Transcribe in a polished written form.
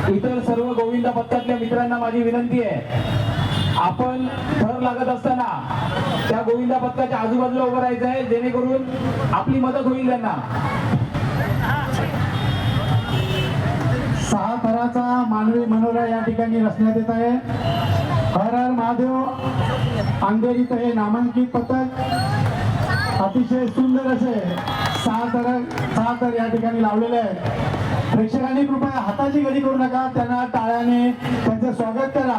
इतर सर्व गोविंदा पथकातल्या मित्रांना माझी विनंती आहे, आपण थर लागत असताना त्या गोविंदा पथकाच्या आजूबाजूला उभं राहायचं आहे, जेणेकरून आपली मदत होईल त्यांना. 6 थराचा मानवी मनोरा या ठिकाणी रचण्यात येत आहे. हर हर महादेव अंधेरीत हे नामांकित पथक अतिशय सुंदर असे 6 थर या ठिकाणी लावलेले आहेत. प्रेक्षकांनी कृपया हाताची गडी करू नका, त्यांना टाळ्याने त्यांचे स्वागत करा.